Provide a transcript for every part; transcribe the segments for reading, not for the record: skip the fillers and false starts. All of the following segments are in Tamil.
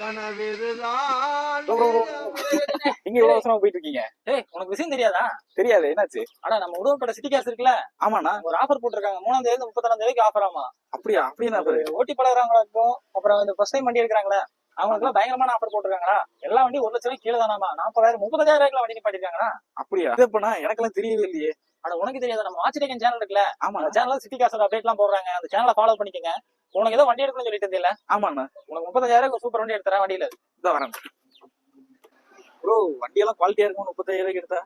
கனவெதுதான் நீங்க இவ்வளவு அவசரமா போயிட்டு இருக்கீங்க? உனக்கு விஷயம் தெரியாதா? தெரியாது, என்னாச்சு? ஆனா நம்ம உடம்பட சிட்டி கேஸ் இருக்குல்ல, ஆமாண்ணா. ஒரு ஆஃபர் போட்டிருக்காங்க. 3ஆம் தேதி 31ஆம் தேதிக்கு ஆஃபர் ஆமா. அப்படியா? அப்படியே ஓட்டி பழகிறவங்களுக்கும் அப்புறம் இந்த ஃபர்ஸ்ட் டைம் வண்டி எடுக்கிறாங்களே அவங்களுக்குலாம் பயங்கரமான ஆஃபர் போட்டிருக்காங்களா. எல்லா வண்டியும் 1 லட்சம் கீழே தானாமா. 40,000 35,000 வண்டி நிப்பாட்டிருக்காங்களா. அப்படியா? இது எப்பனா எனக்கெல்லாம் தெரியவே இல்லையே. ஆனா உனக்கு தெரியாத நம்ம வாட்சிடேக்கன் சேனல் இருக்குல்ல, ஆமா, அந்த சேனல்ல சிட்டி காசோட அப்டேட் எல்லாம் போடுறாங்க. அந்த சேனலை ஃபாலோ பண்ணிக்கங்க. உனக்கு ஏதோ வண்டி எடுக்கணும்னு சொல்லிட்டு இருந்தீல? ஆமாண்ணா. உனக்கு 35,000 சூப்பர் வண்டி எடுத்துறேன். வண்டியில இதான் வரேன் ப்ரோ. வண்டியெல்லாம் குவாலிட்டியா இருக்கும். 35,000 எடுத்தா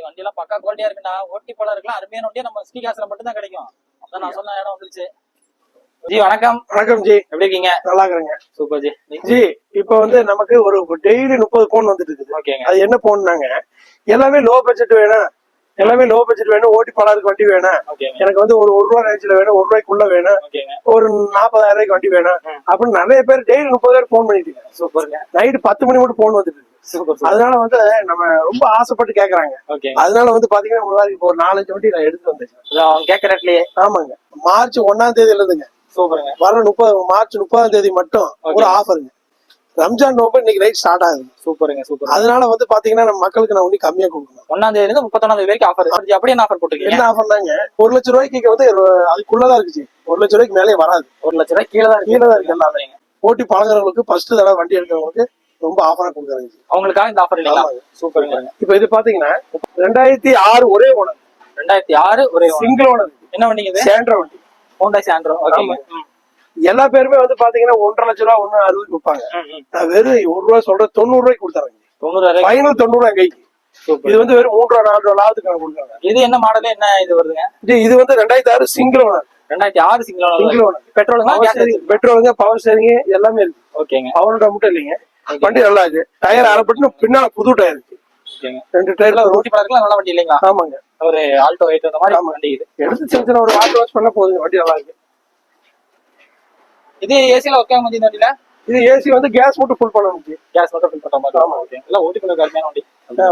வண்டி எல்லாம் பக்கா குவாலிட்டியா இருக்குன்னா ஓட்டி பழம் இருக்கலாம். அருமையான வண்டியா நம்ம சிட்டி காசுல மட்டும் தான் கிடைக்கும். அதான் நான் சொன்ன இடம் வந்துருச்சு. ஜி வணக்கம். வணக்கம் ஜி, எப்படி இருக்கீங்க? நல்லா இருக்கிறேங்க. Super G. ஜி இப்ப வந்து நமக்கு ஒரு டெய்லி 30 போன் வந்துட்டு இருக்குது. ஓகேங்க. அது என்ன போன்னாங்க, எல்லாமே லோ பட்ஜெட் வேணும், எல்லாமே லோ பட்ஜெட் வேணும், ஓட்டி பழாருக்கு வண்டி வேணும், எனக்கு வந்து ஒரு ரூபா ரேஞ்சில வேணும், 1 ரூபாய்க்குள்ள வேணும், ஒரு 40,000 வண்டி வேணும் அப்படின்னு நிறைய பேர் டெய்லி 30 பேர் போன் பண்ணிட்டு இருக்காங்க. சூப்பருங்க. நைட்டு 10 மணி மட்டும் போன் வந்துட்டு இருக்கு. அதனால வந்து நம்ம ரொம்ப ஆசைப்பட்டு கேக்குறாங்க. அதனால வந்து பாத்தீங்கன்னா இப்போ ஒரு 4-5 வண்டி நான் எடுத்து வந்தேன் கேக்குறதுலயே. ஆமாங்க. மார்ச் 1ஆம் தேதியில இருந்துங்க சூப்பருங்க. வர மார்ச் 30ஆம் தேதி மட்டும் ஒரு ஆஃபருங்க. ரம்ஜான் நோம்பு இன்னைக்கு நைட் ஸ்டார்ட் ஆகுது. சூப்பருங்க சூப்பர். அதனால வந்து பாத்தீங்கன்னா நம்ம மக்களுக்கு நான் ஒண்ணு கம்மியா கொடுக்கணும். 1ஆம் தேதியில இருந்து 31ஆம் தேதி வரைக்கும் ஆஃபர். அப்படி என்ன ஆஃபர் போட்டுருக்கீங்க? என்ன ஆஃபர்னாங்க, 1 லட்சம் ரூபாய்க்கு வந்து அதுக்குள்ளதான் இருக்குச்சு. 1 லட்சம் ரூபாய்க்கு மேலே வராது. 1 லட்சம் ரூபாய் கீழே தான் இருக்கு எல்லாமே. ஓட்டி பழகிறவங்களுக்கு ஃபர்ஸ்ட் தடவை வண்டி எடுக்கிறவங்களுக்கு ரொம்ப ஆஃபரா கொடுக்குறாங்க. அவங்களுக்காக இந்த ஆஃபர் இல்லைங்களா? சூப்பருங்க. இப்ப இது பாத்தீங்கன்னா 2006 ஒரே ஓனர். 2006 ஒரே சிங்கிள் ஓனர். என்ன வண்டிங்க இது? சாண்ட்ரோ வண்டி. ஹோண்டா சாண்ட்ரோ. ஓகே. எல்லா பேருமே வந்து பாத்தீங்கன்னா 1.5 லட்சம் ரூபாய் 1.60 கொடுப்பாங்க. நான் வெறும் 1 ரூபாய் சொல்றேன், 90 ரூபாய்க்கு கொடுத்தாங்க. 90 ஃபைனல் 90 ரூபாய் கைக்கு. இது வந்து வெறும் 3 ரூபா 4 ரூபா லாபத்துக்கு நான் கொடுக்குறாங்க. இது என்ன மாடல், என்ன இது வருதுங்க? இது வந்து 2006 சிங்கிள் ஓனர். 2006 single owner. பெட்ரோலுங்க, பவர் ஸ்டேரிங் எல்லாமே இருக்கு. ஓகேங்க. பவர் மட்டும் இல்லைங்க. வண்டி நல்லா இருக்கு. டயர் அரைப்பட்டு பின்னால புது டயர் இருக்கு. 2 டயர்ல ஓட்டி பழக்கலாம். நல்ல வண்டி இல்லைங்களா? ஆமாங்க. ஒரு ஆல்டோ 8 அந்த மாதிரி வண்டி. இது எடுத்து சின்ன ஒரு வாட்டர் வாஷ் பண்ண போதுங்க. வண்டி நல்லா இருக்கு. இது ஏசில ஒர்க் ஆகும் இந்த வண்டியில. இது ஏசி வந்து கேஸ் மட்டும் ஃபுல் பண்ண முடியும். கேஸ் மட்டும் ஃபில் பண்ண மாதிரி. ஆமா. ஓகே. எல்லாம் ஓட்டி பழக்க அருமையான வண்டி.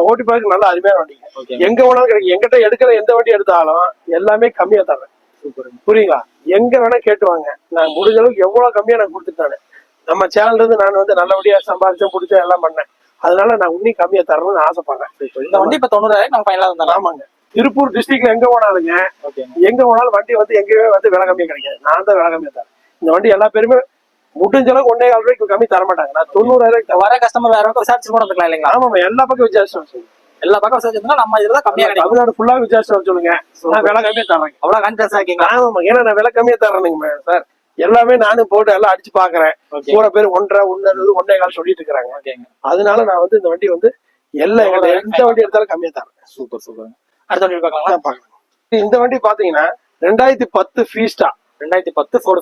ஓட்டி பழக்க நல்ல அருமையான வண்டிங்க. எங்க வேணாலும் கிடைக்கும். எங்கிட்ட எடுக்கிற எந்த வண்டி எடுத்தாலும் எல்லாமே கம்மியா தரேன். சூப்பர். புரியுங்களா? எங்க வேணா கேட்டுவாங்க. நான் முடிஞ்ச அளவுக்கு எவ்வளவு கம்மியா நான் கொடுத்துட்டானே. நம்ம சேனல்ல இருந்து நான் வந்து நல்லபடியா சம்பாதிச்சேன், பிடிச்சேன், எல்லாம் பண்ணேன். அதனால நான் இன்னும் கம்மியா தரணும்னு ஆசைப்படுறேன். இந்த வண்டி இப்ப 90,000 நம்ம ஃபைனலா இருந்தாலும். ஆமாங்க. திருப்பூர் டிஸ்ட்ரிக்ட்ல எங்க போனாலுங்க, எங்க போனாலும் வண்டி வந்து எங்கேயுமே வந்து விலை கம்மியா கிடைக்காது. நான் தான் விலை கம்மியா தரேன். இந்த வண்டி எல்லா பேருமே முடிஞ்ச அளவுக்கு 1.25 ரூபாய்க்கு கம்மி தர மாட்டாங்க. நான் 90,000 வர கஸ்டமர் வேற விசாரிச்சு கூட வந்துக்கலாம் இல்லைங்களா? ஆமாம். எல்லா பக்கம் விசாரிச்சு எல்லா பக்கம் விசாரிச்சா நம்ம இதுதான் கம்மியா கிடைக்கும். தமிழ்நாடு ஃபுல்லா விசாரிச்சு சொல்லுங்க. நான் விலை கம்மியா தரேன். அவ்வளவு கான்ஃபிடன்ஸா இருக்கீங்களா? ஆமா. ஏன்னா நான் விலை கம்மியா தரேனுங்க சார். எல்லாமே நானும் போட்டு எல்லாம் அடிச்சு பாக்குறேன். பூரா பேர் 1.5 1.25 சொல்லிட்டு இருக்காங்க. அதனால நான் வந்து இந்த வண்டி வந்து எல்லாம் எந்த வண்டி எடுத்தாலும் கம்மியா தரேன். Super super. அடுத்த வண்டி பார்க்கலாம். இந்த வண்டி பாத்தீங்கன்னா 2010 ஃபீஸ்டா. 2010 Ford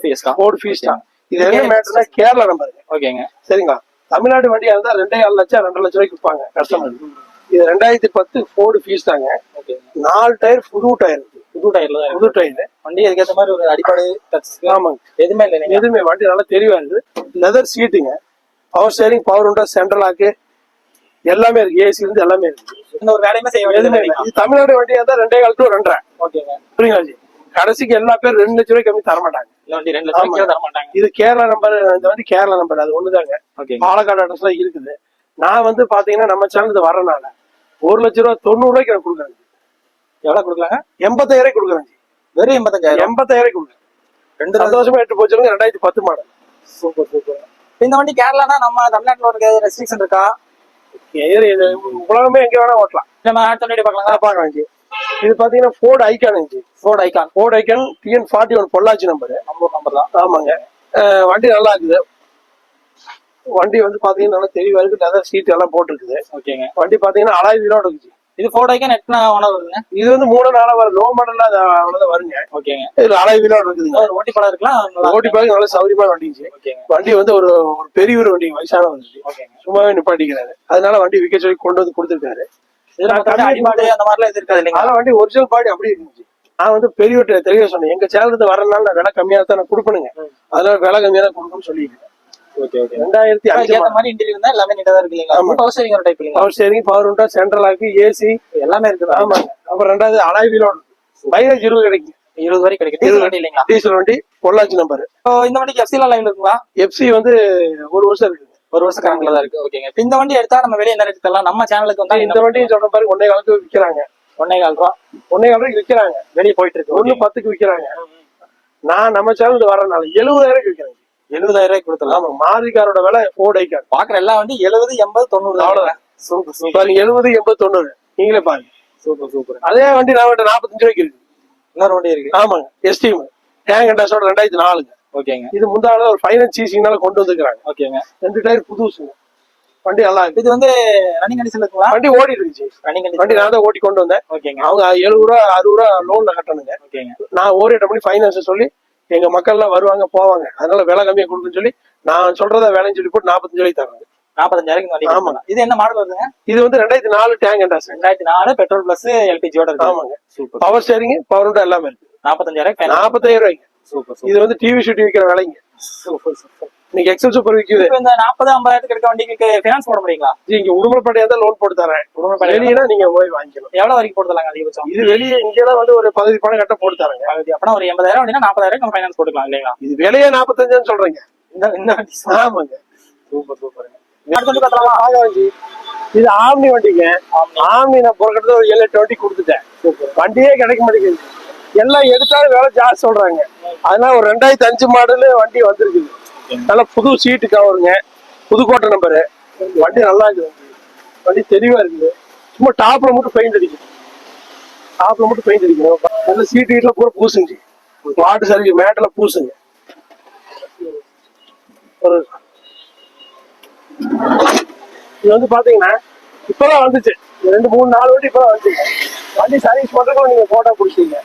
Fiesta. இது என்ன மேட்டர்னா கேரளா நம்பருங்க. ஓகேங்க. சரிங்களா? தமிழ்நாடு வண்டியா இருந்தா 2.5 லட்சம் 2 லட்சம் ரூபாய்க்கு விற்பாங்க கஸ்டமர். இது 2010 ஃபோர்டு ஃபீஸ்டாங்க. 4 டயர் புது டயர். புது டயர் வண்டி அதுக்கேற்ற மாதிரி ஒரு அடிப்படை டச். ஆமாங்க. எதுவுமே இல்லை. எதுவுமே வண்டி நல்லா தெளிவா இருக்கு. லெதர் சீட்டுங்க, power steering, power window, central lock எல்லாமே இருக்கு. ஏசி இருந்து எல்லாமே இருக்கு. இந்த ஒரு வேலையுமே செய்ய எதுவுமே இல்லை. இது தமிழ்நாடு வண்டியா இருந்தா 2.25 to 2.5. ஓகேங்க. புரியுங்களா ஜி? கடைசிக்கு எல்லா பேர் 2 லட்சம் ரூபாய் கம்மி தர மாட்டாங்க. இந்த வண்டி 2 லட்சம் தர மாட்டாங்க. இது கேரளா நம்பர். இந்த வண்டி கேரளா நம்பர். அது ஒண்ணுதாங்க. பாலக்காடு அட்ரஸ் தான் இருக்குது. நான் வந்து பாத்தீங்கன்னா நம்ம சேனலுக்கு வரனால 1 லட்சம் ரூபாய் 90 ரூபாய்க்கு நான் கொடுக்குறேன். எவ்வளவு கொடுக்கலாங்க? 85,000 கொடுக்குறேன். வெறும் 85,000 கொடுக்குறேன். 2 சந்தோஷமா எடுத்து போச்சுங்க. 2010 மாடல். Super super. இந்த வண்டி கேரளானா நம்ம தமிழ்நாட்டுல ஒரு ரெஸ்ட்ரிக்ஷன் இருக்கா? உலகமே எங்க வேணா ஓட்டலாம். நம்ம அடுத்த வண்டி பார்க்கலாம். இது பாத்தீங்கன்னா Ford icon. Ford icon TN41 Pollachi number தான். ஆமாங்க. வண்டி நல்லா இருக்குது. வண்டி வந்து பாத்தீங்கன்னா நல்லா தெளிவா இருக்கு. லெதர் சீட் எல்லாம் போட்டுருக்குது. ஓகேங்க. வண்டி பாத்தீங்கன்னா அலாய் வீலோட இருக்குது. இது ஃபோர்டு ஐகான் எத்தனை ஓனர் வருதுங்க? இது வந்து 3-4 வரும். லோ மாடல்ல அவ்வளவுதான் வருங்க. ஓகேங்க. இதுல அலாய் வீலோட இருக்குதுங்க. ஓட்டி பழம் இருக்கலாம். ஓட்டி பழம் நல்ல சௌரியமான வண்டிச்சு. வண்டி வந்து ஒரு பெரிய ஒரு வண்டி, வயசான வண்டி. சும்மாவே நிப்பாட்டிக்கிறாரு. அதனால வண்டி விற்க சொல்லி கொண்டு வந்து கொடுத்துருக்காரு. அந்த மாதிரிலாம் இது இருக்காது இல்லைங்க. ஆனா வண்டி ஒரிஜினல் பாடி அப்படி இருந்துச்சு. நான் வந்து பெரிய தெளிவா சொன்னேன். எங்க சேனலுக்கு வரனால நான் விலை கம்மியா தான் நான் கொடுப்பேனுங்க. அதனால விலை கம்மியா தான் கொடுக்கணும்னு சொல்லியிருக்கேன். 2005 மாதிரி இன்டீரியர் இருந்தா எல்லாமே நீட்டா தான் இருக்கு இல்லைங்களா? பவர் ஸ்டேரிங் ஒரு டைப் இல்லைங்களா? Power steering, power window, central lock, AC எல்லாமே இருக்குது. ஆமாங்க. அப்புறம் 2வது அலாய் வீலோட மைலேஜ் 20 கிடைக்கும். 20 வரை கிடைக்கும். டீசல் வண்டி இல்லைங்களா? டீசல் வண்டி பொள்ளாச்சி நம்பர். இந்த வண்டிக்கு எஃப்சி எல்லாம் லைன்ல இருக்குங்களா? எஃப்சி வந்து 1 வருஷம் இருக்கு. ஒரு வருஷம் கரண்ட்ல தான் இருக்கு. ஓகேங்க. இப்ப இந்த வண்டி எடுத்தா நம்ம வெளியே என்ன ரேட் தரலாம்? நம்ம சேனலுக்கு வந்தா இந்த வண்டியும் சொல்ற பாருங்க 1.25 விற்கிறாங்க. 1.25 ரூபா 1.25 விற்கிறாங்க. வெளியே போயிட்டு இருக்கு. 1.10 விற்கிறாங்க. நான் நம்ம சேனல் வரனால 70,000 விற்கிறேன். 70,000 கொடுத்தலாம். ஆமா, மாதிரிக்காரோட விலை 4 ஐக்கார். பாக்குற எல்லா வண்டி 70, 80, 90 அவ்வளவுதான். சூப்பர் சூப்பர் பாருங்க 70, 80, 90 நீங்களே பாருங்க. Super super. அதே வண்டி நான் 45 ரூபாய்க்கு இருக்கு. இன்னொரு வண்டி இருக்கு. ஆமாங்க, எஸ்டிஎம் டேங்க் அண்டாஸோட 2004. ஓகேங்க. இது முந்தால ஒரு ஃபைனான்ஸ் சீசிங்னால கொண்டு வந்துருக்காங்க. ஓகேங்க. 2 டயர் புதுசுங்க. வண்டி நல்லா இருக்கு. இது வந்து ரன்னிங் கண்டிஷன்ல இருக்குங்களா? வண்டி ஓடி இருந்துச்சு. ரன்னிங் வண்டி கண்டிஷன். நான் தான் ஓட்டி கொண்டு வந்தேன். ஓகேங்க. அவங்க 70 ரூபா 60 ரூபா லோன்ல கட்டணுங்க. ஓகேங்க. நான் ஓரிட்ட பண்ணி ஃபைனான்ஸ் சொல்லி எங்க மக்கள் எல்லாம் வருவாங்க போவாங்க, அதனால விலை கம்மியா கொடுக்குன்னு சொல்லி நான் சொல்றத வேலைன்னு சொல்லி போட்டு 45 ரூபாய்க்கு தராங்க. 45,000 வண்டி. ஆமாங்க. இது என்ன மாடல் வருதுங்க? இது வந்து 2004 டேங்க் அண்டாஸ். 2004 பெட்ரோல் பிளஸ் எல்பிஜியோட இருக்கு. ஆமாங்க. Super. Power steering power window எல்லாமே இருக்கு. 45,000. 45,000 ரூபாய்க்கு. சூப்பர் இது வந்து டிவி ஷூட் விற்கிற விலைங்க. Super super. இன்னைக்கு எக்ஸல் சூப்பர் விற்குது. இப்போ இந்த 40, 50,000 இருக்க வண்டிக்கு ஃபைனான்ஸ் போட முடியுங்களா? இங்க உடுமலைப்பேட்டையா தான் லோன் போட்டு தரேன். வெளியினா நீங்க போய் வாங்கிக்கணும். எவ்வளவு வரைக்கும் போடுதலாங்க அதிகபட்சம்? இது வெளியே இங்கெல்லாம் வந்து ஒரு பகுதி பணம் கட்ட போட்டு தரேங்க. அப்பனா ஒரு 80,000 அப்படின்னா 40,000 நம்ம ஃபைனான்ஸ் போட்டுக்கலாம் இல்லைங்களா? இது விலையே 45 சொல்றீங்க. இந்த வண்டி ஆமாங்க. சூப்பர் சூப்பருங்க. அடுத்த வண்டி பார்த்தலாமா? ஆகாஞ்சி. இது ஆம்னி வண்டிங்க. ஆம்னி நான் பொறுக்கிறது ஒரு 7-8 வண்டி கொடுத்துட்டேன். வண்டியே கிடைக்க மாட்டேங்குது. எல்லாம் எடுத்தாலும் வேலை ஜாஸ்தி சொல்றாங்க. அதனால ஒரு 2005 மாடல் வண்டி வந்திருக்குது. நல்லா புது சீட்டு கவருங்க, புதுக்கோட்டை நம்பரு. வண்டி நல்லா இருக்குது. வண்டி தெளிவா இருக்குது. சும்மா டாப்ல மட்டும் பெயிண்ட் அடிக்கணும். டாப்ல மட்டும் பெயிண்ட் அடிக்கணும். நல்ல சீட்டு வீட்டுல பூரா பூசுங்க. வாட்டு சர்வீஸ் மேட்ல பூசுங்க. ஒரு இது வந்து பாத்தீங்கன்னா இப்பதான் வந்துச்சு. 2-3-4 வண்டி இப்பதான் வந்துச்சுங்க. வண்டி சர்வீஸ் பண்றதுக்கு நீங்க போட்டோ பிடிச்சிங்க.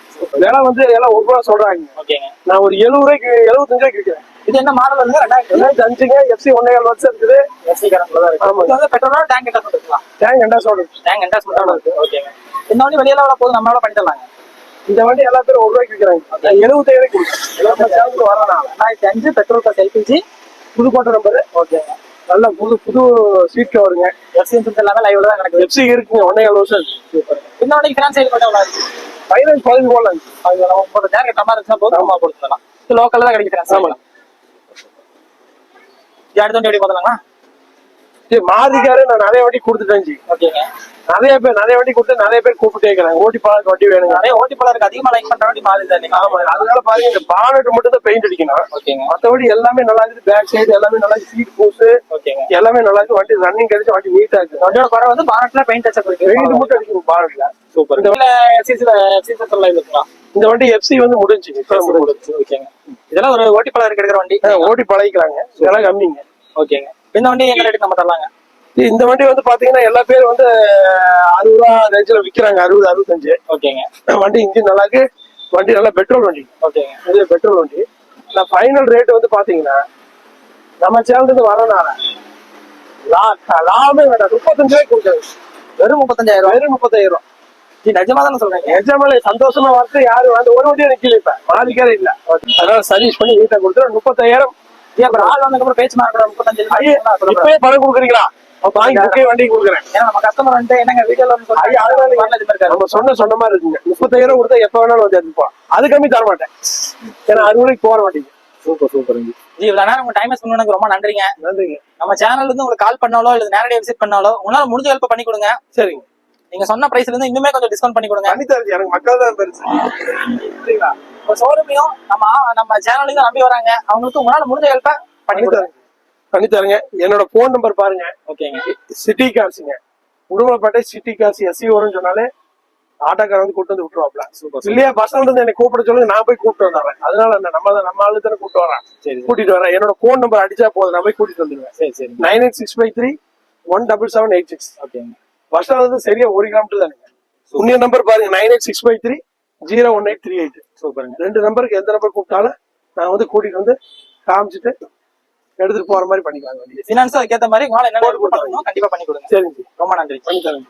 விலை வந்து எல்லாம் 1 ரூபா சொல்றாங்க. ஓகேங்க. நான் ஒரு 70 ரூபாய்க்கு 75 ரூபாய்க்கு விற்கிறேன். இது என்ன மாடல் வந்து 2005ங்க. FC 1.5 வருஷம் இருக்குது. எஸ்சி கரண்ட்ல தான் இருக்கு. ஆமா. இது வந்து பெட்ரோலா டேங்க் எண்டாஸ் இருக்குங்களா? டேங்க் அண்டாஸோட இருக்கு. டேங்க் எண்டாஸ் மட்டும் இருக்கு. ஓகேங்க. இந்த வண்டி வெளியில எவ்வளவு போகுது? நம்ம எவ்வளவு பண்ணி தரலாங்க? இந்த வண்டி எல்லா பேரும் 1 ரூபாய்க்கு விற்கிறாங்க. 75 ரூபாய்க்கு கொடுக்குறேன். வரலாம். 2005 petrol plus LPG Pudukkottai number. ஓகேங்க. நல்ல புது சீட் கவருங்க. எஃப்சி இன்சூரன்ஸ் எல்லாமே லைவ்ல தான் நடக்குது. FC இருக்குங்க. 1.5 வருஷம் இருக்கு. சூப்பர். இந்த வண்டிக்கு ஃபினான்ஸ் சைடு பண்ண எவ்வளவு? ஃபைனான்ஸ் 15 போடலாம். அது நம்ம 30,000 கட்டமா இருந்துச்சுன்னா போதும். நம்ம கொடுத்துடலாம். இது லோக்கல்ல தான் கிடைக்கும் ஃபினான்ஸ். ஆமா. அடுத்த வண்டி எப்படி பார்த்தலாமா? சரி, மாதிரிக்காரு நான் நிறைய வண்டி கொடுத்துட்டேன். ஓகேங்க. நிறைய வண்டி கொடுத்து நிறைய பேர் கூப்பிட்டு கேட்கறாங்க. ஓட்டி பழக்க வண்டி வேணுங்க. நிறைய ஓட்டி பலருக்கு அதிகமா லைக் பண்ற வண்டி மாறி தான். ஆமா, அதனால பாருங்க இந்த பானட் மட்டும் தான் பெயிண்ட் அடிக்கணும். ஓகேங்க. மற்றபடி எல்லாமே நல்லா இருக்குது. பேக் சைடு எல்லாமே நல்லா இருக்கு. சீட் பூசு ஓகேங்க. எல்லாமே நல்லா இருக்கு. வண்டி ரன்னிங் கிடைச்சு வண்டி நீட்டா இருக்கு. வண்டியோட குறை வந்து பானட்ல பெயிண்ட் அடிச்ச இருக்கு. பெயிண்ட் மட்டும் அடிக்கணும் பானட்ல. சூப்பர். இந்த எஃப்சி லைவ் இருக்குங்களா? இந்த வண்டி FC வந்து முடிஞ்சு. ஓகேங்க. இதெல்லாம் ஒரு ஓட்டி பலருக்கு எடுக்கிற வண்டி. ஓட்டி பழகிக்கிறாங்க. விலை கம்மிங்க. ஓகேங்க. இந்த வண்டி எங்க ரேட்டுக்கு நம்ம தரலாங்க? இந்த வண்டி வந்து பாத்தீங்கன்னா எல்லா பேரும் வந்து 60 ரூபா ரேஞ்சில் விற்கிறாங்க. 60-65. ஓகேங்க. வண்டி இன்ஜின் நல்லா இருக்கு. வண்டி நல்லா பெட்ரோல் வண்டி. ஓகேங்க. இது பெட்ரோல் வண்டி. நான் ஃபைனல் ரேட் வந்து பாத்தீங்கன்னா நம்ம சேனலுக்கு வரனால லாபமே வேண்டாம். 35 ரூபாய்க்கு கொடுக்குறது. வெறும் 35,000. வெறும் 35 ரூபா. நிஜமா தானே சொல்றீங்க? நிஜமாலே சந்தோஷமா வந்து யாரும் வந்து ஒரு வண்டியும் நிக்கல. இப்ப மாறிக்காரே இல்ல. அதனால சர்வீஸ் பண்ணி நீட்டா கொடுத்துரு. 35,000. அப்புறம் ஆள் வந்ததுக்கு பேச்சு மார்க்கெட் 35. இப்பயே பணம் கொடுக்குறீங்களா? வாங்கி புக்கே வண்டி கொடுக்குறேன். ஏன்னா நம்ம கஸ்டமர் வந்து என்னங்க வீடியோல நம்ம சொன்ன மாதிரி இருக்குங்க. 35,000 கொடுத்தா எப்ப வேணாலும் வந்து எடுத்துப்போம். அது கம்மி தர மாட்டேன். ஏன்னா 60 ரூபாய்க்கு போற மாட்டேங்க. Super super. ஜி இவ்வளவு நேரம் உங்க டைம் ஸ்பெண்ட் பண்ணதுக்கு ரொம்ப நன்றிங்க. நன்றிங்க. நம்ம சேனல்ல இருந்து உங்களுக்கு கால் பண்ணாலோ இல்ல நேரடியாக விசிட் பண்ணாலோ உங்களால முடிஞ்ச ஹெல்ப் பண்ணி கொடுங்க. சரிங்க. நீங்க சொன்ன பிரைஸ்ல இருந்து இன்னுமே கொஞ்சம் டிஸ்கவுண்ட் பண்ணி கொடுங்க. பண்ணி தரது எனக்கு மக்கள் தான் பெருசு. சரிங்களா? இப்போ ஷோரூமையும் நம்ம சேனலையும் நம்பி வராங்க. அவங்களுக்கு உங்களால முடிஞ்ச ஹெல்ப்பை பண்ணி கொடுங்க. பண்ணி தரேங்க. என்னோட போன் நம்பர் பாருங்க. ஓகேங்க. சிட்டி கார்ஸுங்க. உடுமலைப்பேட்டை சிட்டி கார்ஸ் SC வரும்னு சொன்னாலே ஆட்டோக்கார வந்து கூட்டு வந்து விட்டுருவாப்ல. இல்லையா பசங்க வந்து என்னை கூப்பிட சொல்லுங்க. நான் போய் கூப்பிட்டு வந்துடுறேன். அதனால நம்ம ஆளு தானே கூப்பிட்டு வரேன். சரி கூட்டிட்டு வரேன். என்னோட போன் நம்பர் அடிச்சா போதும். நான் போய் கூட்டிட்டு வந்துடுவேன். சரி சரி. 9865317786. ஓகேங்க. பஸ் ஸ்டாண்ட் வந்து சரியா 1 கிலோமீட்டர் தானுங்க. உன்னிய நம்பர் பாருங்க. 9865301838. சூப்பருங்க. 2 நம்பருக்கு எந்த நம்பர் கூப்பிட்டாலும் நான் வந்து கூட்டிட்டு வந்து காமிச்சிட்டு எடுத்துட்டு போற மாதிரி பண்ணிக்கலாம். ஃபினான்ஸ் அதுக்கேற்ற மாதிரி உங்களால என்ன கண்டிப்பா பண்ணி கொடுங்க. சரிங்க. ரொம்ப நன்றி. பண்ணி தரேன்.